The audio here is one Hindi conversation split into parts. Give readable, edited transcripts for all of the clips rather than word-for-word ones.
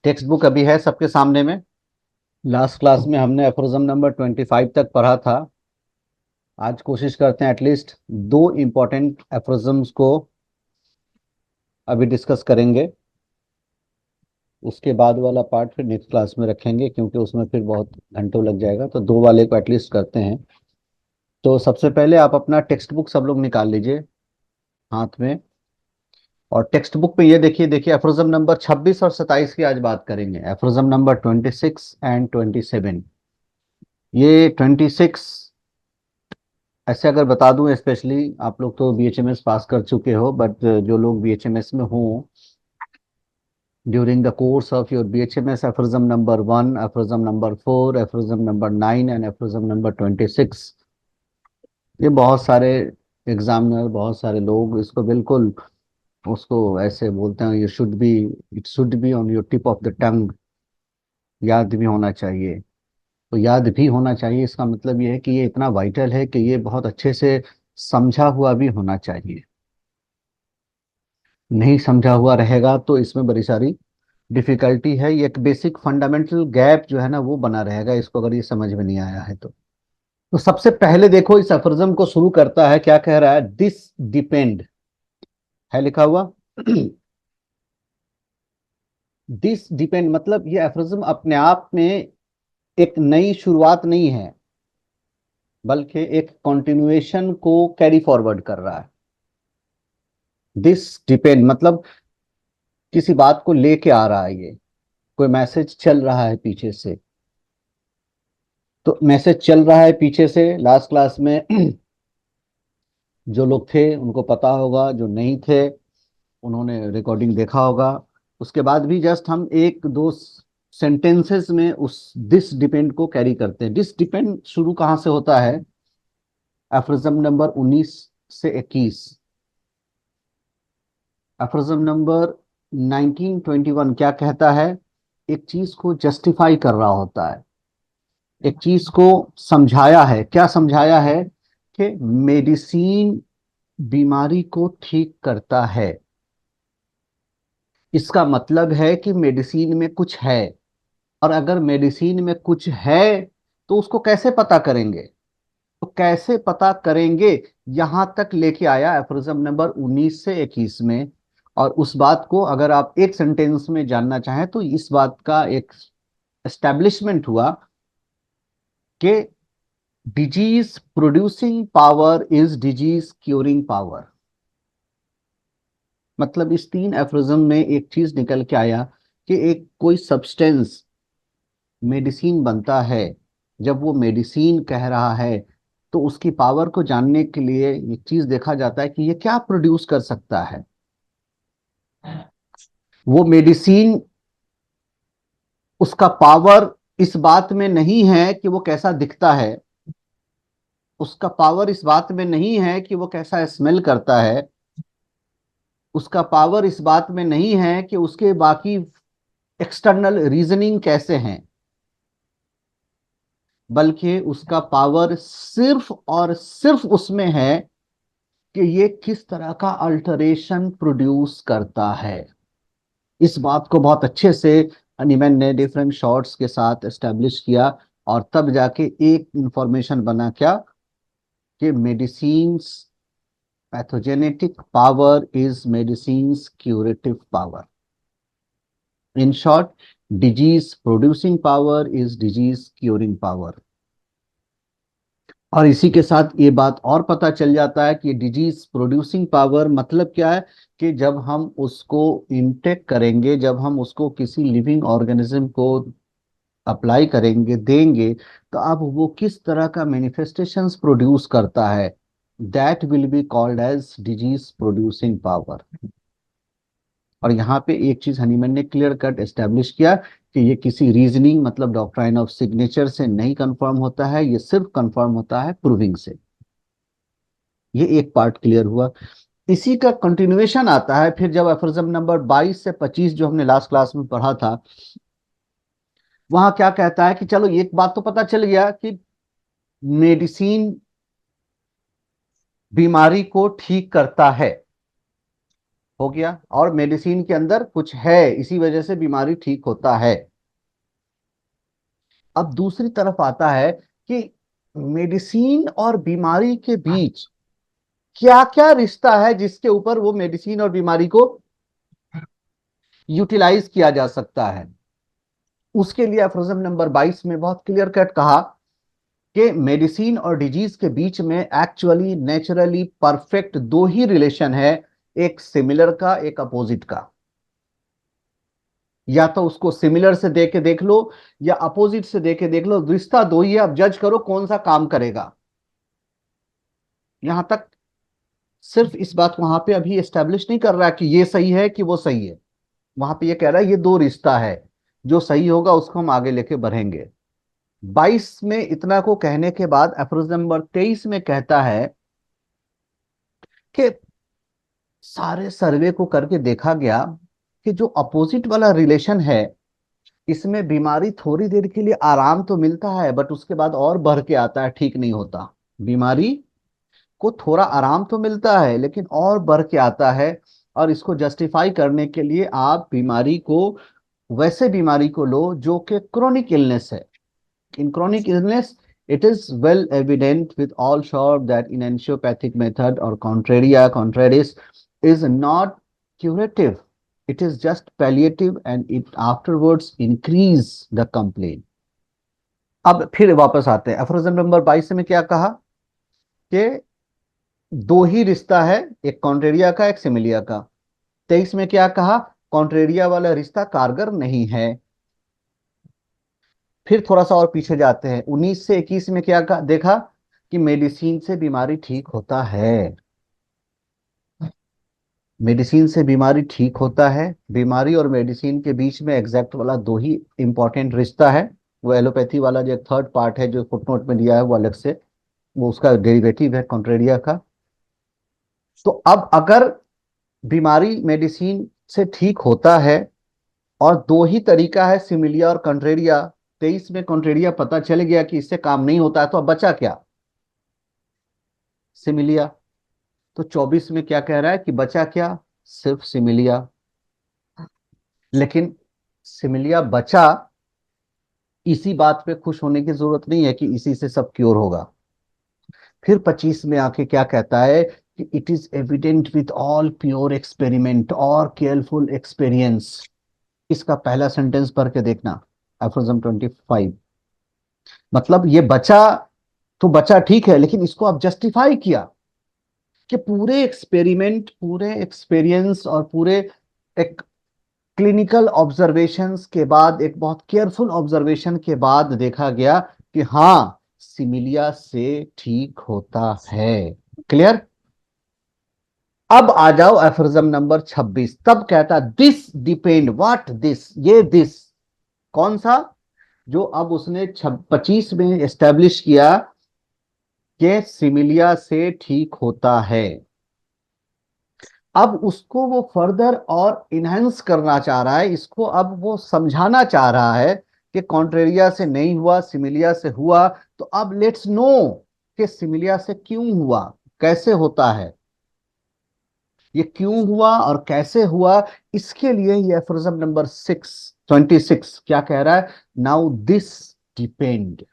टेक्स्ट बुक अभी है सबके सामने में। लास्ट क्लास में हमने एफोरिज्म नंबर 25 तक पढ़ा था। आज कोशिश करते हैं एटलीस्ट दो इम्पोर्टेंट एफोरिज्म्स को अभी डिस्कस करेंगे। उसके बाद वाला पार्ट फिर नेक्स्ट क्लास में रखेंगे, क्योंकि उसमें फिर बहुत घंटों लग जाएगा। तो दो वाले को एटलीस्ट करते हैं। तो सबसे पहले आप अपना टेक्स्ट बुक सब लोग निकाल लीजिए हाथ में। और टेक्स्ट बुक पे ये देखिए देखिए एफोरिज्म नंबर 26 और 27 की आज बात करेंगे। Aphorism number 26 and 27। ये 26 ऐसे अगर बता दूं, स्पेशली आप लोग तो बीएचएमएस पास कर चुके हो, बट जो लोग बीएचएमएस में हो, during the course of your BHMS, aphorism number 1, aphorism number 4, aphorism number 9 and aphorism number 26, ये बहुत सारे एग्जामिनर, बहुत सारे लोग इसको बिल्कुल उसको ऐसे बोलते हैं, you should be, it should be on your tip of the tongue, याद भी होना चाहिए। तो याद भी होना चाहिए, इसका मतलब ये है कि ये इतना वाइटल है कि ये बहुत अच्छे से समझा हुआ भी होना चाहिए। नहीं समझा हुआ रहेगा तो इसमें बड़ी सारी डिफिकल्टी है। ये एक बेसिक फंडामेंटल गैप जो है ना, वो बना रहेगा इसको, अगर ये समझ में नहीं आया है तो सबसे पहले देखो, इस अफरिज्म को शुरू करता है, क्या कह रहा है? दिस डिपेंड है लिखा हुआ। दिस डिपेंड मतलब ये अफरिज्म अपने आप में एक नई शुरुआत नहीं है, बल्कि एक कंटिन्यूएशन को कैरी फॉरवर्ड कर रहा है। दिस डिपेंड मतलब किसी बात को लेके आ रहा है, ये कोई मैसेज चल रहा है पीछे से। तो मैसेज चल रहा है पीछे से। लास्ट क्लास में जो लोग थे उनको पता होगा, जो नहीं थे उन्होंने रिकॉर्डिंग देखा होगा। उसके बाद भी जस्ट हम एक दो सेंटेंसेस में उस दिस डिपेंड को कैरी करते हैं। दिस डिपेंड शुरू कहां से होता है? एफरिज्म नंबर 19 से 21। एफरिज्म नंबर 1921 क्या कहता है? एक चीज को जस्टिफाई कर रहा होता है, एक चीज को समझाया है। क्या समझाया है? कि मेडिसिन बीमारी को ठीक करता है। इसका मतलब है कि मेडिसिन में कुछ है। और अगर मेडिसिन में कुछ है तो उसको कैसे पता करेंगे? तो कैसे पता करेंगे, यहां तक लेके आया एफरिज्म नंबर 19 से 21 में। और उस बात को अगर आप एक सेंटेंस में जानना चाहें तो इस बात का एक एस्टेब्लिशमेंट हुआ कि disease producing power is disease curing power. मतलब इस तीन एफरिज्म में एक चीज निकल के आया कि एक कोई सब्सटेंस मेडिसिन बनता है। जब वो मेडिसिन कह रहा है तो उसकी पावर को जानने के लिए एक चीज देखा जाता है कि ये क्या प्रोड्यूस कर सकता है। वो मेडिसिन, उसका पावर इस बात में नहीं है कि वो कैसा दिखता है, उसका पावर इस बात में नहीं है कि वो कैसा स्मेल करता है, उसका पावर इस बात में नहीं है कि उसके बाकी एक्सटर्नल रीजनिंग कैसे हैं, बल्कि उसका पावर सिर्फ और सिर्फ उसमें है कि ये किस तरह का अल्टरेशन प्रोड्यूस करता है। इस बात को बहुत अच्छे से अनिमन ने डिफरेंट शॉट्स के साथ एस्टेब्लिश किया। और तब जाके एक इंफॉर्मेशन बना, क्या? कि medicines pathogenetic power is medicines curative power. In short, disease producing power is disease curing power. और इसी के साथ ये बात और पता चल जाता है कि डिजीज प्रोड्यूसिंग पावर मतलब क्या है? कि जब हम उसको इनटेक करेंगे, जब हम उसको किसी लिविंग ऑर्गेनिज्म को अप्लाई करेंगे, देंगे, तो अब वो किस तरह का मैनिफेस्टेशंस प्रोड्यूस करता है, that will be called as disease producing power. और यहाँ पे एक चीज हनीमैन ने क्लियर कट एस्टेब्लिश किया कि ये किसी रीजनिंग मतलब डॉक्ट्राइन ऑफ सिग्नेचर से नहीं कंफर्म होता है, ये सिर्फ कंफर्म होता है प्रूविंग से। ये एक पार्ट क्लियर हुआ। इसी का कंटिन्यूएशन आता है फिर जब एफरिज्म नंबर 22 से 25 जो हमने लास्ट क्लास में पढ़ा था, वहां क्या कहता है कि चलो एक बात तो पता चल गया कि मेडिसिन बीमारी को ठीक करता है। हो गया, और मेडिसिन के अंदर कुछ है, इसी वजह से बीमारी ठीक होता है। अब दूसरी तरफ आता है कि मेडिसिन और बीमारी के बीच क्या क्या रिश्ता है जिसके ऊपर वो मेडिसिन और बीमारी को यूटिलाइज किया जा सकता है। उसके लिए एफरोजम नंबर 22 में बहुत क्लियर कट कहा कि मेडिसिन और डिजीज के बीच में एक्चुअली नेचुरली परफेक्ट दो ही रिलेशन है, एक सिमिलर का, एक अपोजिट का। या तो उसको सिमिलर से देख के देख लो या अपोजिट से देख के देख लो, रिश्ता दो ही है, अब जज करो कौन सा काम करेगा। यहां तक सिर्फ इस बात को वहां पे अभी एस्टेब्लिश नहीं कर रहा है कि ये सही है कि वो सही है, वहां पे ये कह रहा है ये दो रिश्ता है, जो सही होगा उसको हम आगे लेके बढ़ेंगे। 22 में इतना को कहने के बाद एफरोज नंबर 23 में कहता है कि सारे सर्वे को करके देखा गया कि जो अपोजिट वाला रिलेशन है, इसमें बीमारी थोड़ी देर के लिए आराम तो मिलता है बट उसके बाद और बढ़ के आता है, ठीक नहीं होता। बीमारी को थोड़ा आराम तो मिलता है लेकिन और बढ़ के आता है। और इसको जस्टिफाई करने के लिए आप बीमारी को, वैसे बीमारी को लो जो कि क्रोनिक इलनेस है। In chronic illness, it is well evident with all sure that in angiopathic method or contraria contraris is not curative. It is just palliative and it afterwards increase the complaint. अब फिर वापस आते हैं एफरोजम नंबर 22 में क्या कहा कि दो ही रिश्ता है, एक कॉन्ट्रेरिया का, एक सिमिलिया का। 23 में क्या कहा, कॉन्ट्रेरिया वाला रिश्ता कारगर नहीं है। फिर थोड़ा सा और पीछे जाते हैं, 19 से 21 में क्या देखा कि मेडिसिन से बीमारी ठीक होता है। मेडिसिन से बीमारी ठीक होता है, बीमारी और मेडिसिन के बीच में एग्जैक्ट वाला दो ही इंपॉर्टेंट रिश्ता है। वो एलोपैथी वाला जो थर्ड पार्ट है जो फुटनोट में दिया है वो अलग से, वो उसका डेरिवेटिव है कॉन्ट्रेरिया का। तो अब अगर बीमारी मेडिसिन से ठीक होता है और दो ही तरीका है, सिमिलिया और कॉन्ट्रेरिया, 23 में कॉन्ट्रेरिया पता चल गया कि इससे काम नहीं होता है, तो अब बचा क्या, सिमिलिया। तो 24 में क्या कह रहा है कि बचा क्या, सिर्फ सिमिलिया। लेकिन सिमिलिया बचा, इसी बात पे खुश होने की जरूरत नहीं है कि इसी से सब क्योर होगा। फिर 25 में आके क्या कहता है कि it is evident with all pure experiment और केयरफुल एक्सपीरियंस। इसका पहला सेंटेंस पढ़ के देखना, एफरोजम 25। मतलब ये बचा तो बचा ठीक है, लेकिन इसको आप जस्टिफाई किया कि पूरे एक्सपेरिमेंट, पूरे एक्सपीरियंस और पूरे एक क्लिनिकल ऑब्जर्वेशंस के बाद, एक बहुत केयरफुल ऑब्जर्वेशन के बाद देखा गया कि हाँ, सिमिलिया से ठीक होता है। क्लियर। अब आ जाओ एफरिज्म नंबर 26, तब कहता दिस डिपेंड, व्हाट दिस, ये दिस कौन सा, जो अब उसने 25 में एस्टेब्लिश किया कि सिमिलिया से ठीक होता है। अब उसको वो फर्दर और इनहेंस करना चाह रहा है, इसको अब वो समझाना चाह रहा है कि कॉन्ट्रेरिया से नहीं हुआ, सिमिलिया से हुआ। तो अब लेट्स नो कि सिमिलिया से क्यों हुआ, कैसे होता है, ये क्यों हुआ और कैसे हुआ। इसके लिए ये एफरोजम नंबर 26 क्या कह रहा है, नाउ दिस डिपेंड।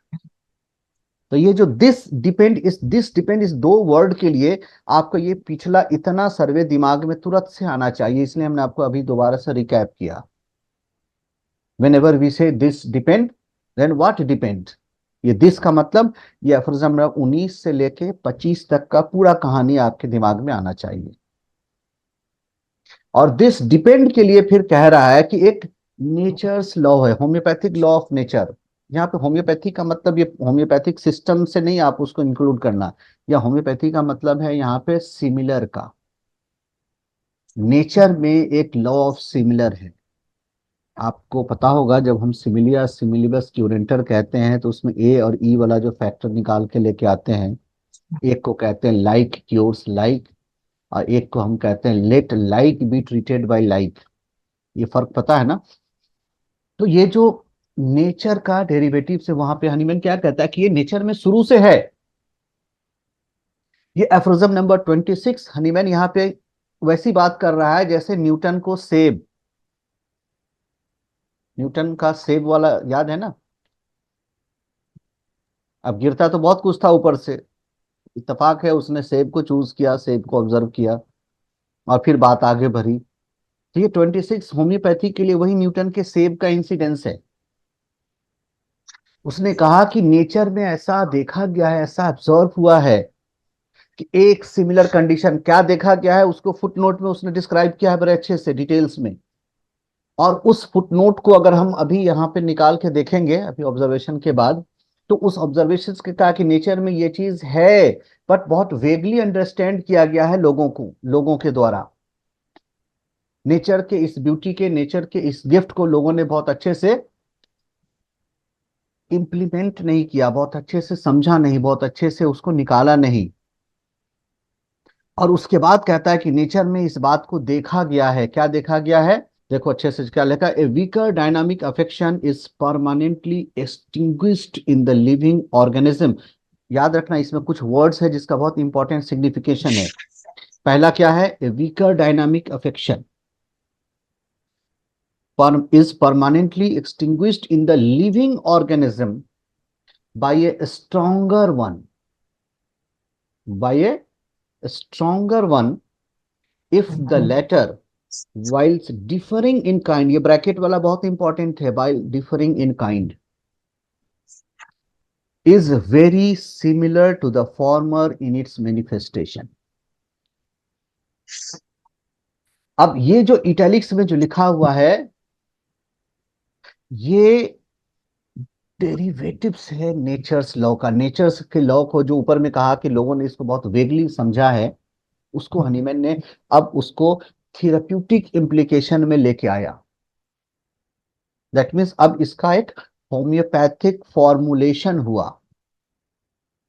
तो ये जो दिस डिपेंड इस दो वर्ड के लिए आपको ये पिछला इतना सर्वे दिमाग में तुरंत से आना चाहिए, इसलिए हमने आपको अभी दोबारा से रिकैप किया। Whenever we say this depend, then what depend, ये दिस का मतलब ये एफरोजम नंबर 19 से लेके 25 तक का पूरा कहानी आपके दिमाग में आना चाहिए। और दिस डिपेंड के लिए फिर कह रहा है कि एक नेचर्स लॉ है, होम्योपैथिक लॉ ऑफ नेचर। यहाँ पे होम्योपैथी का मतलब ये होम्योपैथिक सिस्टम से नहीं आप उसको इंक्लूड करना, या होम्योपैथी का मतलब है यहाँ पे सिमिलर का। नेचर में एक लॉ ऑफ सिमिलर है। आपको पता होगा जब हम सिमिलिया सिमिलिबस क्यूरेंटर कहते हैं तो उसमें ए और ई वाला जो फैक्टर निकाल के लेके आते हैं, एक को कहते हैं लाइक क्योर्स लाइक, और एक को हम कहते हैं let like be treated by like. ये फर्क पता है ना। तो ये जो नेचर का डेरिवेटिव से वहां पे हनीमैन क्या कहता है कि ये नेचर में शुरू से है। ये एफ्रोजम नंबर 26 हनीमैन यहाँ पे वैसी बात कर रहा है जैसे न्यूटन को सेब, न्यूटन का सेब वाला याद है ना। अब गिरता तो बहुत कुछ था ऊपर से, इत्तेफाक है उसने सेब को चूज किया, सेब को ऑब्जर्व किया और फिर बात आगे बढ़ी। तो ये 26 होम्योपैथी के लिए वही न्यूटन के सेब का इंसिडेंस है। उसने कहा कि नेचर में ऐसा देखा गया है, ऐसा ऑब्जर्व हुआ है कि एक सिमिलर कंडीशन, क्या देखा गया है उसको फुटनोट में उसने डिस्क्राइब किया है बड़े अच्छे से डिटेल्स में। और उस फुटनोट को अगर हम अभी यहाँ पे निकाल के देखेंगे अभी ऑब्जर्वेशन के बाद, तो उस ऑब्जर्वेशन के कहा कि नेचर में ये चीज है, बट बहुत वेगली अंडरस्टैंड किया गया है लोगों के द्वारा। नेचर के इस ब्यूटी के, नेचर के इस गिफ्ट को लोगों ने बहुत अच्छे से इंप्लीमेंट नहीं किया, बहुत अच्छे से समझा नहीं, बहुत अच्छे से उसको निकाला नहीं। और उसके बाद कहता है कि नेचर में इस बात को देखा गया है। क्या देखा गया है? देखो अच्छे से क्या लिखा है, a weaker dynamic affection is permanently extinguished in the living organism. याद रखना इसमें कुछ वर्ड्स है जिसका बहुत इंपॉर्टेंट सिग्निफिकेशन है। पहला क्या है? A weaker dynamic affection is permanently extinguished in the living organism by a stronger one, by a stronger one if the latter, whilst differing in kind, ये ब्रैकेट वाला बहुत इंपॉर्टेंट है, while differing in kind is very similar to the former in its manifestation। अब ये जो इटैलिक्स में जो लिखा हुआ है, ये डेरिवेटिव्स है नेचर्स लॉ का। नेचर्स के लॉ को जो ऊपर में कहा कि लोगों ने इसको बहुत वेगली समझा है, उसको हनीमैन ने अब उसको थेराप्यूटिक इम्प्लीकेशन में लेके आया। दैट मीन्स अब इसका एक होम्योपैथिक फॉर्मुलेशन हुआ।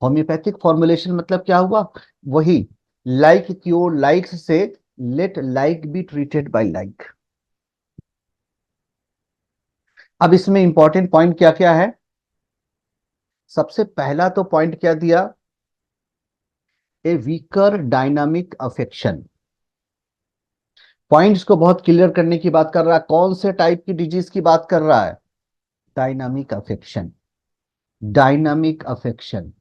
होम्योपैथिक फॉर्मुलेशन मतलब क्या हुआ? वही लाइक क्योर लाइक्स से let like be treated by like. अब इसमें इंपॉर्टेंट पॉइंट क्या क्या है? सबसे पहला तो पॉइंट क्या दिया? ए वीकर डायनामिक अफेक्शन। पॉइंट्स को बहुत क्लियर करने की बात कर रहा है। कौन से टाइप की डिजीज की बात कर रहा है? Dynamic affection. डायनामिक अफेक्शन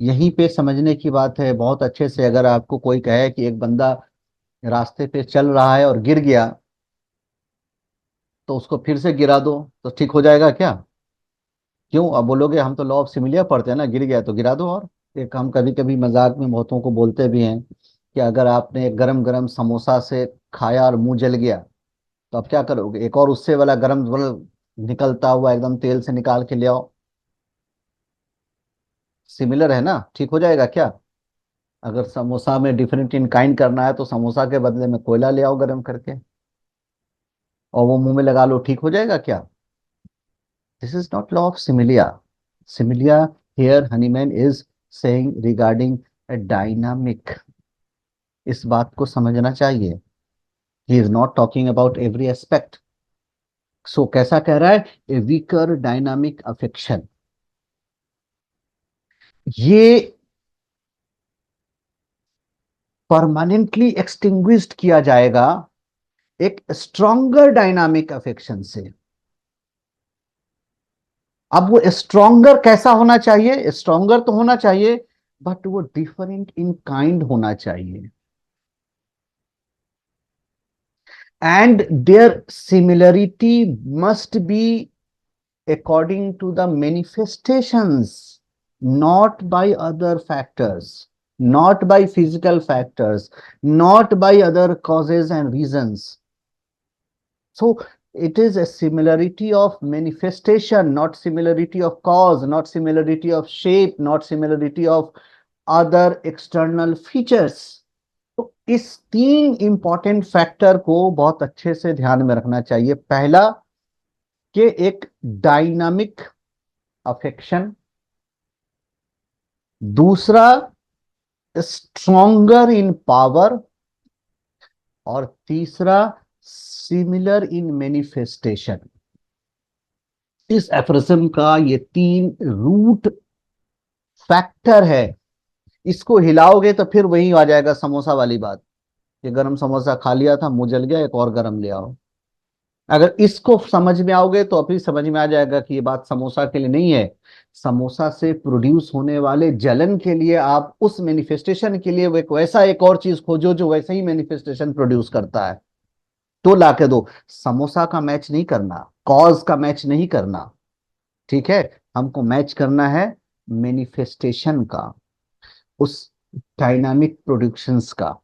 यहीं पे समझने की बात है बहुत अच्छे से। अगर आपको कोई कहे कि एक बंदा रास्ते पे चल रहा है और गिर गया, तो उसको फिर से गिरा दो तो ठीक हो जाएगा क्या? क्यों? अब बोलोगे हम तो लॉ ऑफ सिमिलियर पढ़ते हैं ना, गिर गया तो गिरा दो। और एक हम कभी कभी मजाक में बहुतों को बोलते भी हैं कि अगर आपने एक गरम गरम समोसा से खाया और मुंह जल गया, तो अब क्या करोगे? एक और उससे वाला गरम निकलता हुआ एकदम तेल से निकाल के ले आओ। सिमिलर है ना, ठीक हो जाएगा क्या? अगर समोसा में डिफरेंट इन काइंड करना है तो समोसा के बदले में कोयला ले आओ गरम करके, और वो मुंह में लगा लो, ठीक हो जाएगा क्या? This is not law of similia. Similia here Hahnemann is saying regarding a dynamic. इस बात को समझना चाहिए। He is not talking about every aspect. So कैसा कह रहा है? ए वीकर डायनामिक अफेक्शन, ये परमानेंटली एक्सटिंग्विश्ड किया जाएगा एक स्ट्रॉन्गर डायनामिक अफेक्शन से। अब वो स्ट्रॉन्गर कैसा होना चाहिए? स्ट्रॉन्गर तो होना चाहिए, बट वो डिफरेंट इन काइंड होना चाहिए। And there similarity must be according to the manifestations, not by other factors, not by physical factors, not by other causes and reasons. So it is a similarity of manifestation, not similarity of cause, not similarity of shape, not similarity of other external features. तो इस तीन इंपॉर्टेंट फैक्टर को बहुत अच्छे से ध्यान में रखना चाहिए। पहला कि एक डायनामिक अफेक्शन, दूसरा स्ट्रॉन्गर इन पावर, और तीसरा सिमिलर इन मैनिफेस्टेशन। इस एफरिज्म का ये तीन रूट फैक्टर है। इसको हिलाओगे तो फिर वही आ जाएगा समोसा वाली बात। ये गरम समोसा खा लिया था, मुंह जल गया, एक और गरम ले आओ। अगर इसको समझ में आओगे तो अभी समझ में आ जाएगा कि ये बात समोसा के लिए नहीं है। समोसा से प्रोड्यूस होने वाले जलन के लिए आप उस मैनिफेस्टेशन के लिए वो एक वैसा एक और चीज खोजो जो वैसे ही मैनिफेस्टेशन प्रोड्यूस करता है, तो ला के दो। समोसा का मैच नहीं करना, कॉज का मैच नहीं करना, ठीक है। हमको मैच करना है मैनिफेस्टेशन का, उस डायनामिक प्रोडक्शंस का।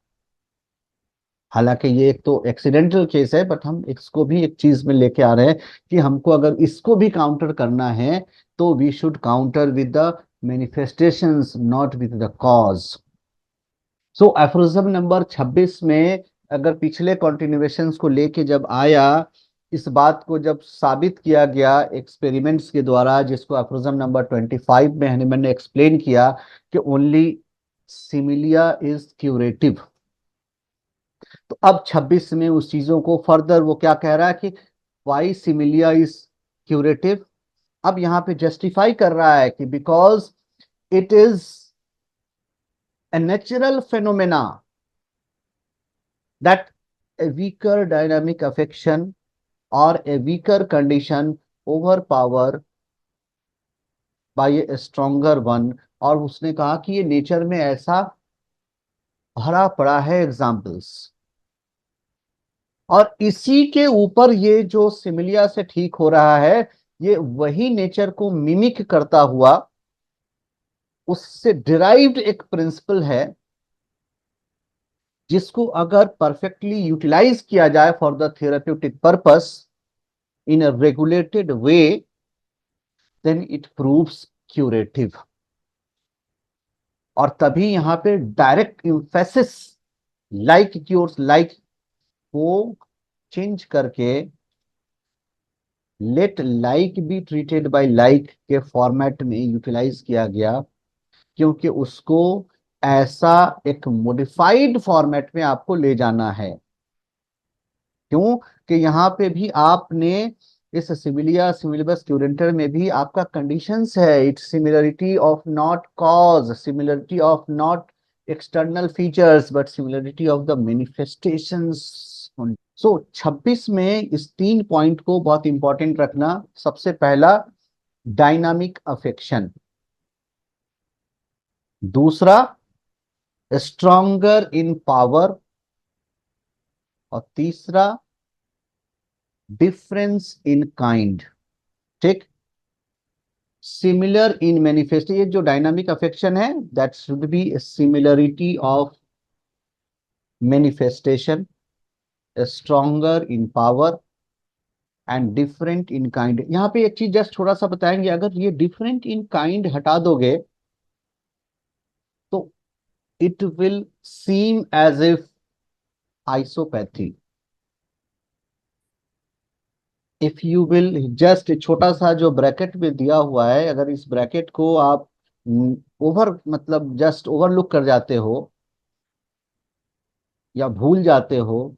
हालांकि ये एक तो एक्सीडेंटल केस है, बट हम इसको भी एक चीज में लेके आ रहे हैं कि हमको अगर इसको भी काउंटर करना है तो we should counter with the manifestations, not with the cause. So aphorism number 26 में अगर पिछले कॉन्टिन्यूएशंस को लेके जब आया, इस बात को जब साबित किया गया एक्सपेरिमेंट्स के द्वारा, जिसको एफरोजम नंबर 25 में मैंने एक्सप्लेन किया कि ओनली सिमिलिया इज क्यूरेटिव। तो अब 26 में उस चीजों को फर्दर वो क्या कह रहा है कि वाई सिमिलिया इज क्यूरेटिव। अब यहां पे जस्टिफाई कर रहा है कि because it is a natural phenomena that a weaker dynamic affection or a weaker condition overpower by a stronger one। और उसने कहा कि ये नेचर में ऐसा भरा पड़ा है एग्जाम्पल्स, और इसी के ऊपर ये जो सिमिलिया से ठीक हो रहा है, ये वही नेचर को मिमिक करता हुआ उससे डिराइव्ड एक प्रिंसिपल है, जिसको अगर परफेक्टली यूटिलाइज किया जाए for the therapeutic purpose in a regulated way, then it proves curative। और तभी यहां पे direct emphasis like cures like को चेंज करके let like be treated by like के फॉर्मेट में यूटिलाइज किया गया, क्योंकि उसको ऐसा एक मॉडिफाइड फॉर्मेट में आपको ले जाना है। क्यों कि यहाँ पे भी आपने इस सिमिलिया सिमिलबस क्यूरेंटर में भी आपका कंडीशंस है, it's similarity of not cause, similarity of not external features, but similarity of the manifestations. So 26 में इस 3 पॉइंट को बहुत इंपॉर्टेंट रखना। सबसे पहला डायनामिक अफेक्शन, दूसरा स्ट्रॉन्गर इन पावर, और तीसरा डिफरेंस इन काइंड। ठीक, सिमिलर इन मैनिफेस्ट, ये जो डायनामिक अफेक्शन है that should be similarity of manifestation, stronger in power and different in kind. यहाँ पे एक चीज जस्ट थोड़ा सा बताएंगे, अगर ये डिफरेंट इन काइंड हटा दोगे तो it will seem as if isopathy. If you will just छोटा सा जो ब्रैकेट में दिया हुआ है, अगर इस ब्रैकेट को आप ओवर मतलब जस्ट ओवरलुक कर जाते हो या भूल जाते हो,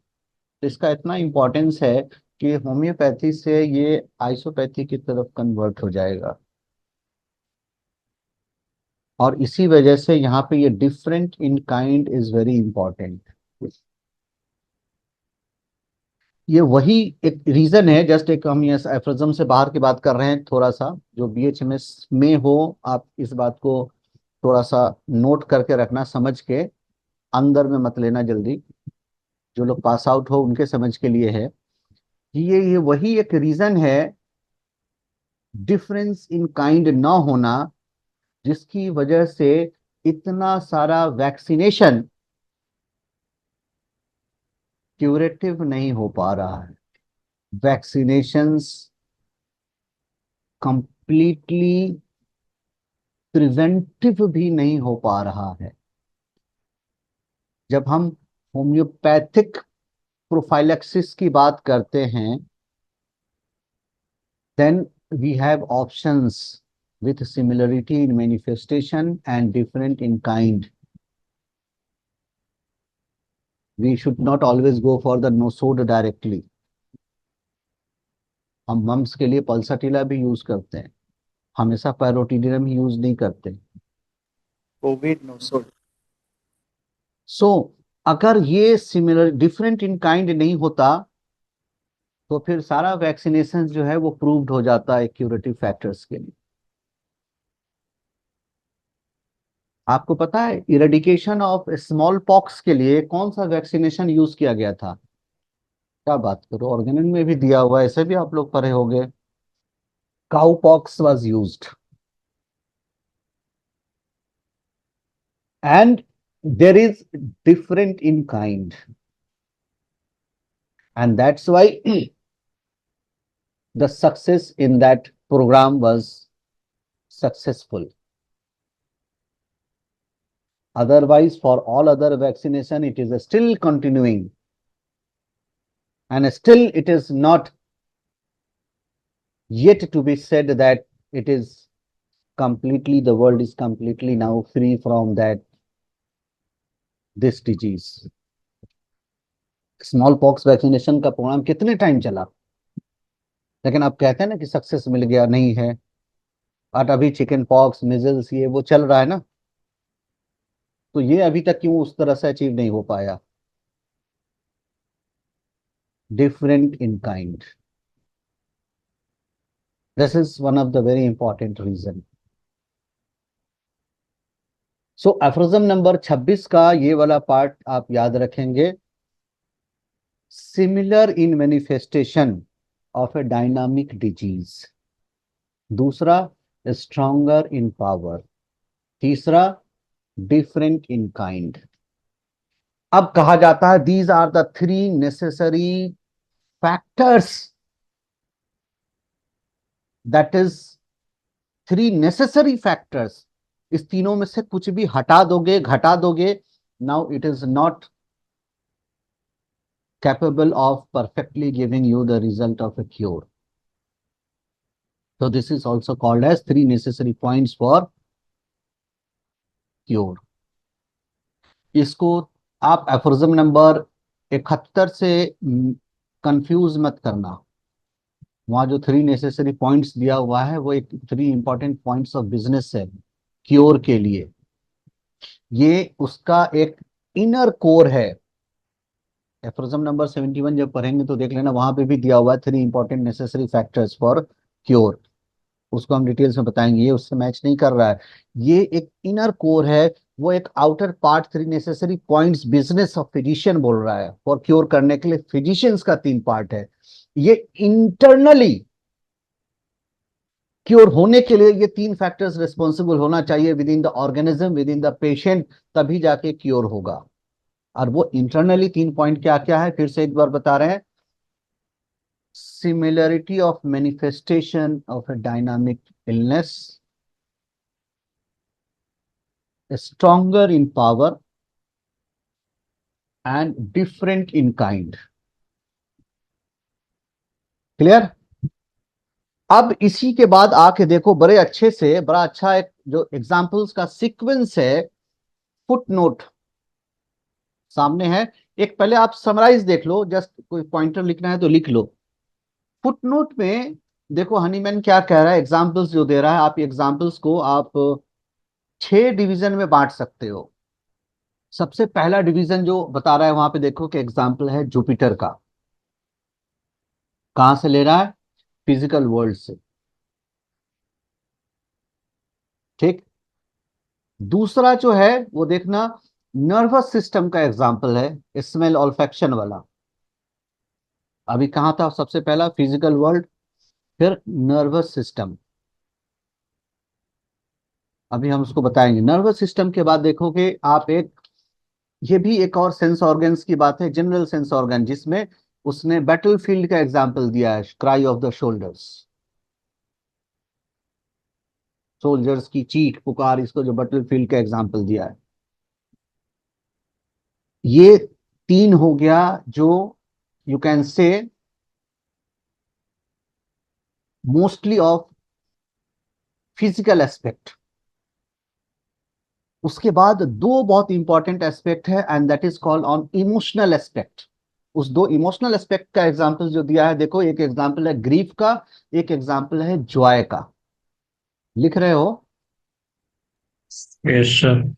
तो इसका इतना इंपॉर्टेंस है कि होम्योपैथी से ये आइसोपैथी की तरफ कन्वर्ट हो जाएगा। और इसी वजह से यहाँ पे ये different in kind is very important. ये वही एक रीजन है, जस्ट एक हम ये एफ्रिज्म से बाहर की बात कर रहे हैं थोड़ा सा, जो बीएचएमएस में हो आप इस बात को थोड़ा सा नोट करके रखना, समझ के अंदर में मत लेना जल्दी। जो लोग पास आउट हो उनके समझ के लिए है कि ये वही एक रीजन है, डिफरेंस इन काइंड ना होना, जिसकी वजह से इतना सारा वैक्सीनेशन क्यूरेटिव नहीं हो पा रहा है। वैक्सीनेशंस कंप्लीटली प्रिवेंटिव भी नहीं हो पा रहा है। जब हम होम्योपैथिक प्रोफाइलैक्सिस की बात करते हैं, then we have options with similarity in manifestation and different in kind। We should not always go for the nosode directly। हम मम्स के लिए पल्साटिला भी यूज करते हैं, हमेशा पैरोटिडिनम ही यूज नहीं करते। Covid nosode. सो अगर ये सिमिलर डिफरेंट इन काइंड नहीं होता तो फिर सारा वैक्सीनेशन जो है वो प्रूव्ड हो जाता है क्यूरेटिव फैक्टर्स के लिए। आपको पता है इरेडिकेशन ऑफ स्मॉल पॉक्स के लिए कौन सा वैक्सीनेशन यूज किया गया था? क्या बात करो, ऑर्गेनिक में भी दिया हुआ है, ऐसे भी आप लोग पढ़े होंगे। Cow pox was used and there is different in kind, and that's why the success in that program was successful. Otherwise, for all other vaccination it is still continuing, and still it is not yet to be said that it is completely, the world is completely now free from that this disease. Small pox vaccination का प्रोग्राम कितने टाइम चला, लेकिन आप कहते हैं ना कि सक्सेस मिल गया, नहीं है। बट अभी चिकन पॉक्स, मिजल्स, ये वो चल रहा है ना, तो ये अभी तक क्यों उस तरह से अचीव नहीं हो पाया? Different in kind, this is one of the very important reason. So aphorism number 26 का ये वाला पार्ट आप याद रखेंगे। Similar in manifestation of a dynamic disease, दूसरा स्ट्रॉन्गर इन पावर, तीसरा डिफरेंट इन काइंड। अब कहा जाता है these are the three necessary factors, that is three necessary factors. इस तीनों में से कुछ भी हटा दोगे, घटा दोगे, now it is not capable of perfectly giving you the result of a cure. So this is also called as three necessary points for cure. इसको आप एफोरिज्म नंबर 71 से कंफ्यूज मत करना। वहां जो थ्री नेसेसरी पॉइंट्स दिया हुआ है वो एक three important points of business है क्योर के लिए। ये उसका एक इनर कोर है। एफोरिज्म नंबर 71 जब पढ़ेंगे तो देख लेना, वहां पे भी दिया हुआ है three important necessary factors for cure. उसको हम डिटेल्स में बताएंगे, ये उससे मैच नहीं कर रहा है। ये एक इनर कोर है, वो एक outer part, three necessary points business of physician बोल रहा है। फॉर क्योर करने के लिए फिजिशियंस का तीन पार्ट है। ये इंटरनली क्योर होने के लिए ये तीन फैक्टर्स रिस्पॉन्सिबल होना चाहिए with in the organism, with in the patient, तभी जाके क्योर होगा। और वो इंटरनली तीन पॉइंट क्या क्या है, फिर से एक बार बता रहे हैं। Similarity of manifestation of a dynamic illness, stronger in power and different in kind. Clear? अब इसी के बाद आके देखो, बड़े अच्छे से, बड़ा अच्छा एक जो एग्जांपल्स का सीक्वेंस है, फुट नोट सामने है। एक पहले आप समराइज देख लो, जस्ट कोई पॉइंटर लिखना है तो लिख लो। फुट नोट में देखो हनीमैन क्या कह रहा है, एग्जांपल्स जो दे रहा है, आप एग्जांपल्स को आप 6 डिवीजन में बांट सकते हो। सबसे पहला डिवीजन जो बता रहा है वहां पे देखो कि एग्जाम्पल है जुपिटर का। कहां से ले रहा है? फिजिकल वर्ल्ड से। ठीक। दूसरा जो है वो देखना, नर्वस सिस्टम का एग्जाम्पल है, स्मेल ऑल्फैक्शन वाला। अभी कहां था सबसे पहला? फिजिकल वर्ल्ड, फिर नर्वस सिस्टम। अभी हम उसको बताएंगे। नर्वस सिस्टम के बाद देखोगे आप एक, ये भी एक और सेंस ऑर्गन्स की बात है, जनरल सेंस ऑर्गन, जिसमें उसने बैटलफील्ड का एग्जाम्पल दिया है, cry of the shoulders, soldiers की चीख पुकार, इसको जो बैटलफील्ड का एग्जाम्पल दिया है। ये तीन हो गया जो you can say mostly of physical aspect. उसके बाद दो बहुत इंपॉर्टेंट एस्पेक्ट है, and that is called on emotional aspect. उस दो इमोशनल एस्पेक्ट का एग्जाम्पल जो दिया है, देखो एक एग्जाम्पल है ग्रीफ का, एक एग्जाम्पल है जॉय का। लिख रहे हो? Yes sir.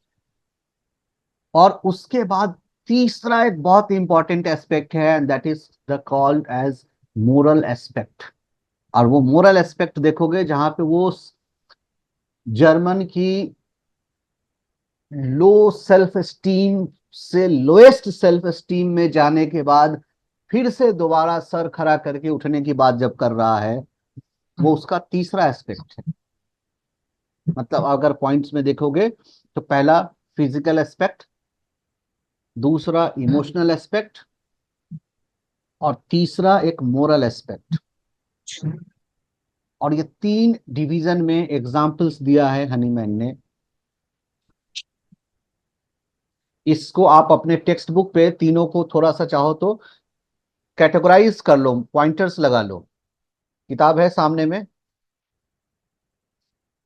और उसके बाद तीसरा एक बहुत इंपॉर्टेंट एस्पेक्ट है, and that is the called as moral aspect. और वो मोरल एस्पेक्ट देखोगे जहां पे वो जर्मन की लो सेल्फ स्टीम से लोएस्ट सेल्फ स्टीम में जाने के बाद फिर से दोबारा सर खड़ा करके उठने की बात जब कर रहा है, वो उसका तीसरा एस्पेक्ट है। मतलब अगर पॉइंट्स में देखोगे तो पहला फिजिकल एस्पेक्ट, दूसरा इमोशनल एस्पेक्ट, और तीसरा एक मोरल एस्पेक्ट। और ये तीन डिवीजन में एग्जाम्पल्स दिया है हनीमैन ने। इसको आप अपने टेक्स्ट बुक पे तीनों को थोड़ा सा चाहो तो कैटेगराइज कर लो, पॉइंटर्स लगा लो। किताब है सामने में,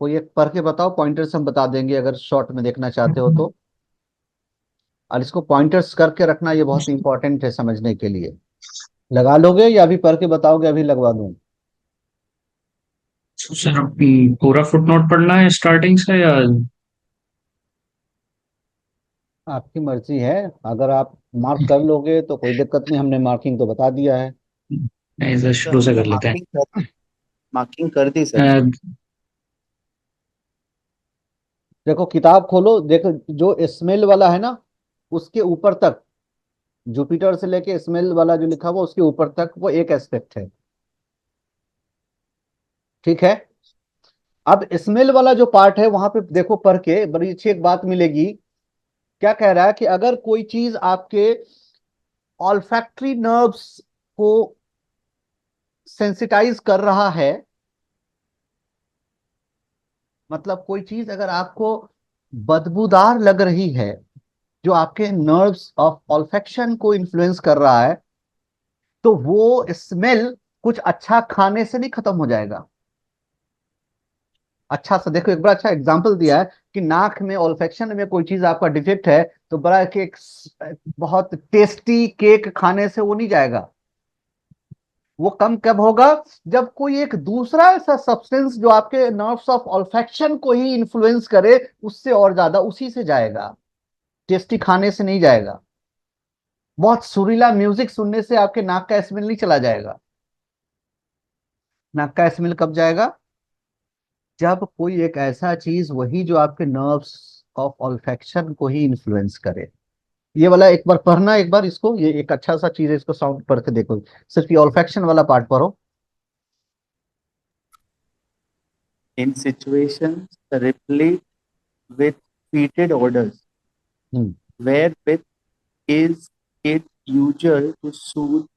कोई एक पढ़ के बताओ, पॉइंटर्स हम बता देंगे अगर शॉर्ट में देखना चाहते हो तो। और इसको पॉइंटर्स करके रखना, ये बहुत इंपॉर्टेंट है समझने के लिए। लगा लोगे या अभी पढ़ के बताओगे? अभी लगवा दूं? सर पूरा फुटनोट पढ़ना है स्टार्टिंग से या? आपकी मर्जी है। अगर आप मार्क कर लोगे तो कोई दिक्कत नहीं, हमने मार्किंग तो बता दिया है। नहीं सर, सर शुरू से हमने कर लेते मार्किंग कर दी सर। हैं। देखो किताब खोलो, देखो जो स्मेल वाला है ना, उसके ऊपर तक, जुपिटर से लेके स्मेल वाला जो लिखा हुआ उसके ऊपर तक, वो एक एस्पेक्ट है। ठीक है। अब स्मेल वाला जो पार्ट है वहां पे देखो, पढ़ के बड़ी अच्छी एक बात मिलेगी। क्या कह रहा है कि अगर कोई चीज आपके ऑल्फैक्टरी नर्व्स को सेंसिटाइज कर रहा है, मतलब कोई चीज अगर आपको बदबूदार लग रही है, जो आपके नर्व्स ऑफ ऑल्फेक्शन को इन्फ्लुएंस कर रहा है, तो वो स्मेल कुछ अच्छा खाने से नहीं खत्म हो जाएगा। अच्छा सा देखो, एक बड़ा अच्छा एग्जांपल दिया है कि नाक में ऑल्फेक्शन में कोई चीज आपका डिफेक्ट है, तो बड़ा केक, बहुत टेस्टी केक खाने से वो नहीं जाएगा। वो कम कब होगा? जब कोई एक दूसरा ऐसा सब्सटेंस जो आपके नर्व्स ऑफ ऑल्फेक्शन को ही इन्फ्लुएंस करे, उससे और ज्यादा उसी से जाएगा, टेस्टी खाने से नहीं जाएगा। बहुत सुरीला म्यूजिक सुनने से आपके नाक का स्मेल नहीं चला जाएगा। नाक का स्मेल कब जाएगा? जब कोई एक ऐसा चीज वही जो आपके नर्व्स ऑफ ऑल्फैक्शन को ही इन्फ्लुएंस करे। ये वाला एक बार पढ़ना, एक बार इसको, ये एक अच्छा सा चीज है, इसको साउंड पढ़ के देखो। सिर्फ ये ऑल्फैक्शन वाला पार्ट पढ़ो। In situations replete with repeated orders, hmm. wherewith is it usual to soothe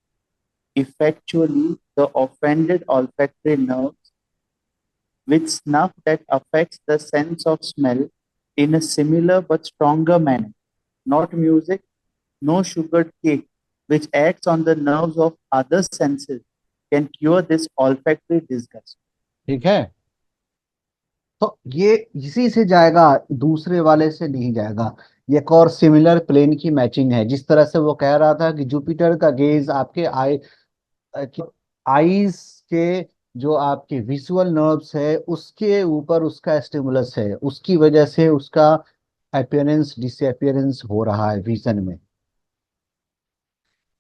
effectually the offended olfactory nerves with snuff that affects the sense of smell in a similar but stronger manner. Not music, no sugared cake, which acts on the nerves of other senses, can cure this olfactory disgust. ठीक है। तो ये इसी से जाएगा, दूसरे वाले से नहीं जाएगा। ये एक और सिमिलर प्लेन की मैचिंग है। जिस तरह से वो कह रहा था कि जुपिटर का गेज आपके आईज के, जो आपके विजुअल नर्व्स है उसके ऊपर उसका स्टिमुलस है, उसकी वजह से उसका अपियरेंस डिसअपियरेंस हो रहा है विजन में।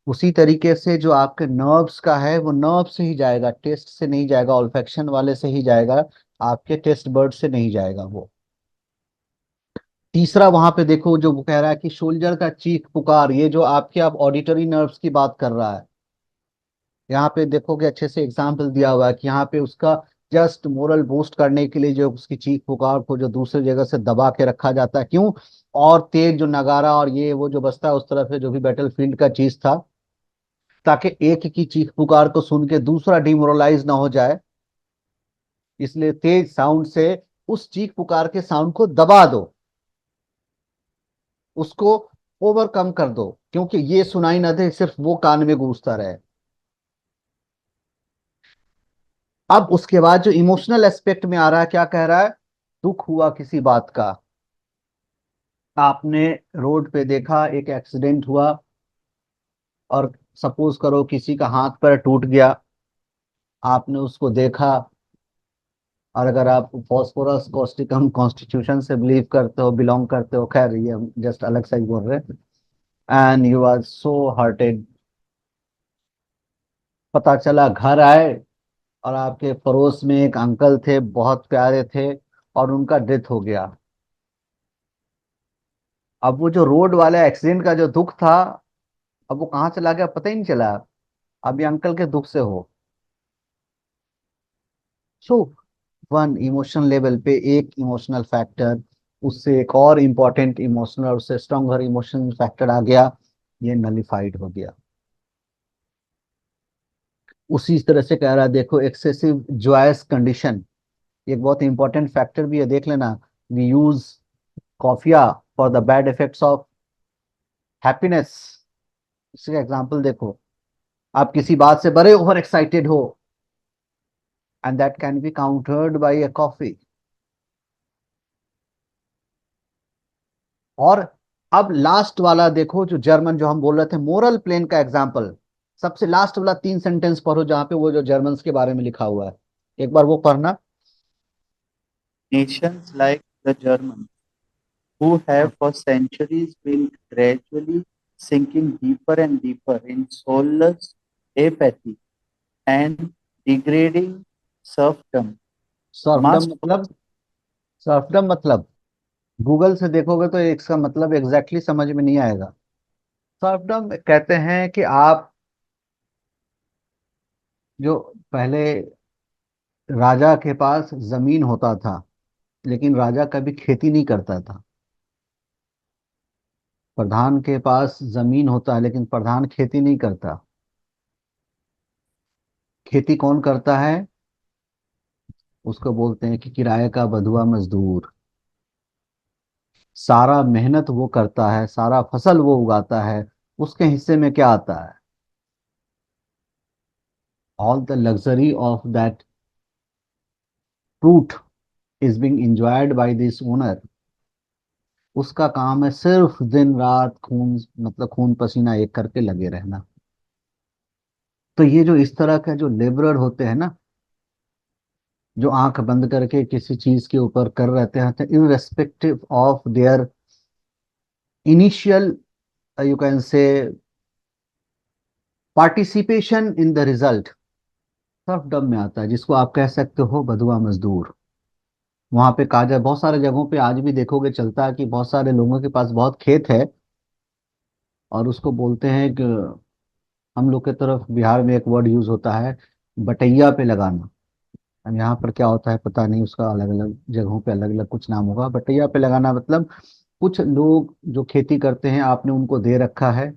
उसी तरीके से जो आपके नर्व्स का है, वो नर्व से ही जाएगा, टेस्ट से नहीं जाएगा, ऑल्फेक्शन वाले से ही जाएगा, आपके टेस्ट बर्ड से नहीं जाएगा वो। तीसरा वहां पे देखो जो वो कह रहा है कि शोल्जर का चीख पुकार, ये जो आपके आप ऑडिटरी नर्व्स की बात कर रहा है। यहाँ पे देखोगे अच्छे से एग्जाम्पल दिया हुआ है कि यहाँ पे उसका जस्ट मोरल बूस्ट करने के लिए जो उसकी चीख पुकार को जो दूसरी जगह से दबा के रखा जाता है, क्यों? और तेज जो नगारा और ये वो जो बजता है उस तरफ से, जो भी बैटल फील्ड का चीज था, ताकि एक की चीख पुकार को सुन के दूसरा डिमोरलाइज ना हो जाए, इसलिए तेज साउंड से उस चीख पुकार के साउंड को दबा दो, उसको ओवरकम कर दो, क्योंकि ये सुनाई ना दे, सिर्फ वो कान में गूंजता रहे। अब उसके बाद जो इमोशनल एस्पेक्ट में आ रहा है, क्या कह रहा है? दुख हुआ किसी बात का, आपने रोड पे देखा एक एक्सीडेंट हुआ, और सपोज करो किसी का हाथ पैर टूट गया, आपने उसको देखा। और अगर आप फॉस्फोरस कॉस्टिकम कॉन्स्टिट्यूशन से बिलीव करते हो, बिलोंग करते हो, खैर ये हम जस्ट अलग से ही बोल रहे हैं, and you are so hurted. पता चला घर आए और आपके पड़ोस में एक अंकल थे, बहुत प्यारे थे, और उनका डेथ हो गया। अब वो जो रोड वाले एक्सीडेंट का जो दुख था, अब वो कहाँ चला गया पता ही नहीं चला। अब ये अंकल के दुख से हो। सो वन इमोशन लेवल पे एक इमोशनल फैक्टर, उससे एक और इम्पोर्टेंट इमोशनल, उससे स्ट्रॉन्गर इमोशनल फैक्टर आ गया, ये नलिफाइड हो गया। उसी तरह से कह रहा है, देखो एक्सेसिव जॉयस कंडीशन एक बहुत इंपॉर्टेंट फैक्टर भी है, देख लेना। We use coffea for the bad effects of happiness. इसका एग्जांपल देखो, आप किसी बात से बड़े ओवर एक्साइटेड हो, and that can be countered by a coffee. और अब लास्ट वाला देखो, जो जर्मन जो हम बोल रहे थे, मोरल प्लेन का एग्जांपल। सबसे लास्ट वाला 3 सेंटेंस पढ़ो, जहां पे वो जो जर्मन्स के बारे में लिखा हुआ है, एक बार वो पढ़ना। Nations like the Germans, who have for centuries been gradually sinking deeper and deeper in soulless apathy and degrading serfdom, serfdom must मतलब, सर्फडम मतलब गूगल से देखोगे तो इसका मतलब एग्जैक्टली समझ में नहीं आएगा। सर्फडम कहते हैं कि आप, जो पहले राजा के पास जमीन होता था, लेकिन राजा कभी खेती नहीं करता था। प्रधान के पास जमीन होता है, लेकिन प्रधान खेती नहीं करता। खेती कौन करता है? उसको बोलते हैं कि किराए का बंधुआ मजदूर। सारा मेहनत वो करता है, सारा फसल वो उगाता है, उसके हिस्से में क्या आता है? All the luxury of that fruit is being enjoyed by this owner. उसका काम है सिर्फ दिन रात खून, मतलब खून पसीना एक करके लगे रहना। तो ये जो इस तरह का जो लेबरर होते हैं ना, जो आंख बंद करके किसी चीज के ऊपर कर रहते हैं, irrespective of their initial, you can say, participation in the result, serfdom में आता है, जिसको आप कह सकते हो बधुआ मजदूर। वहां पे काजा बहुत सारे जगहों पे आज भी देखोगे चलता है कि बहुत सारे लोगों के पास बहुत खेत है, और उसको बोलते हैं कि, हम लोग के तरफ बिहार में एक वर्ड यूज होता है, बटैया पे लगाना। अब यहाँ पर क्या होता है पता नहीं, उसका अलग अलग जगहों पे अलग अलग कुछ नाम होगा। बटैया पे लगाना मतलब, कुछ लोग जो खेती करते हैं, आपने उनको दे रखा है,